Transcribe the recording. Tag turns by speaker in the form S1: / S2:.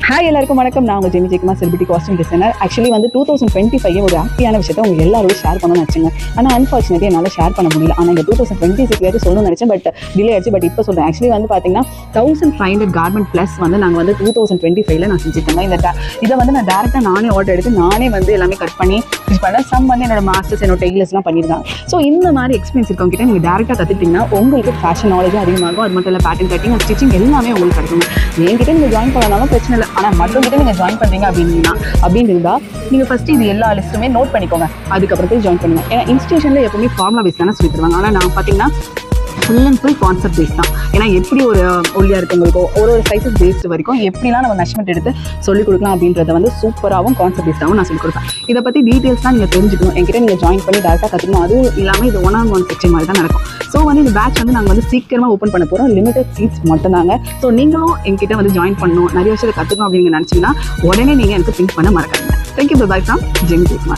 S1: Hi எல்லாருக்கும் வணக்கம். நான் உங்கள் Jamie Jayakumar, celebrity costume designer. Actually வந்து 2025 ஒரு ஹாப்பியான விஷயத்தை உங்கள் எல்லாரோட ஷேர் பண்ணணும்னு நினச்சிங்க. ஆனால் அன்ஃபார்ச்சுனேட்லி என்னால் ஷேர் பண்ண முடியல. ஆனால் இந்த 2026 சொல்லணும்னு நினச்சேன், பட் டிலே ஆச்சு. பட் இப்போ சொல்கிறேன். ஆக்சுவலி வந்து பார்த்தீங்கன்னா 1500 கார்மெண்ட் ப்ளஸ் வந்து நாங்கள் வந்து 2025 நான் செஞ்சுருக்கேன். இதை வந்து நான் டேரெக்டாக நானே ஆர்டர் எடுத்து நானே வந்து எல்லாமே கட் பண்ணி யூஸ் பண்ணேன். சம் வந்து என்னோட மாஸ்டர்ஸ், என்னோட டெய்லர்ஸ்லாம் பண்ணியிருக்காங்க. ஸோ இந்த மாதிரி எக்ஸ்பீரியன்ஸ் இருக்கவங்கிட்ட நீங்கள் டேரெக்டாக கற்றுக்கிட்டிங்கன்னா உங்களுக்கு ஃபேஷன் நாலேஜும் அதிகமாகும். அது மட்டும் இல்லை, பேட்டர்ன் கட்டிங் அண்ட் ஸ்டிச்சிங் எல்லாமே உங்களுக்கு கிடைக்கும். என்கிட்ட நீங்கள் ஜாயின் பண்ணாலும் பிரச்சனை இல்லை. ஆனால் மற்றவங்கிட்ட நீங்கள் ஜாயின் பண்ணுறீங்க அப்படின்னு இருந்தால் நீங்கள் ஃபஸ்ட்டு இது எல்லா லிஸ்ட்டுமே நோட் பண்ணிக்கோங்க. அதுக்கப்புறம் போய் ஜாயின் பண்ணுங்கள். ஏன்னா இன்ஸ்டியூஷனில் எப்பவுமே ஃபார்முலா பேஸ் தானே சொல்லி தருவாங்க. ஆனால் நான் பார்த்தீங்கன்னா full and full concept base தான். ஏன்னா எப்படி ஒரு ஒல்லியாக இருக்கவங்களுக்கோ ஒரு சைஸஸ் பேஸ்டு வரைக்கும் எப்படிலாம் நம்ம மெஷர்மெண்ட் எடுத்து சொல்லிக் கொடுக்கலாம் அப்படின்றத வந்து சூப்பராகவும் கான்செப்ட் பேஸ்டாகவும் நான் சொல்லிக் கொடுப்பேன். இதை பற்றி டீட்டெயில்ஸ்லாம் நீங்கள் தெரிஞ்சுக்கணும். என்கிட்ட நீங்கள் ஜாயின் பண்ணி டேரெக்டாக கற்றுக்கணும். அதுவும் இல்லாமல் இது 1-on-1 செக்ஷன் மாதிரி தான் நடக்கும். ஸோ வந்து இந்த பேட்ச் வந்து நாங்கள் வந்து சீக்கிரமாக ஓப்பன் பண்ண போகிறோம். லிமிடெட் சீட்ஸ் மட்டும்தாங்க. ஸோ நீங்களும் என்கிட்ட வந்து ஜாயின் பண்ணணும், நிறைய விஷயத்தை கற்றுக்கணும் அப்படின்னு நினச்சிங்கன்னா உடனே நீங்கள் எனக்கு திங்க் பண்ண மறக்காதீங்க. Thank you. By from Jamie Jayakumar.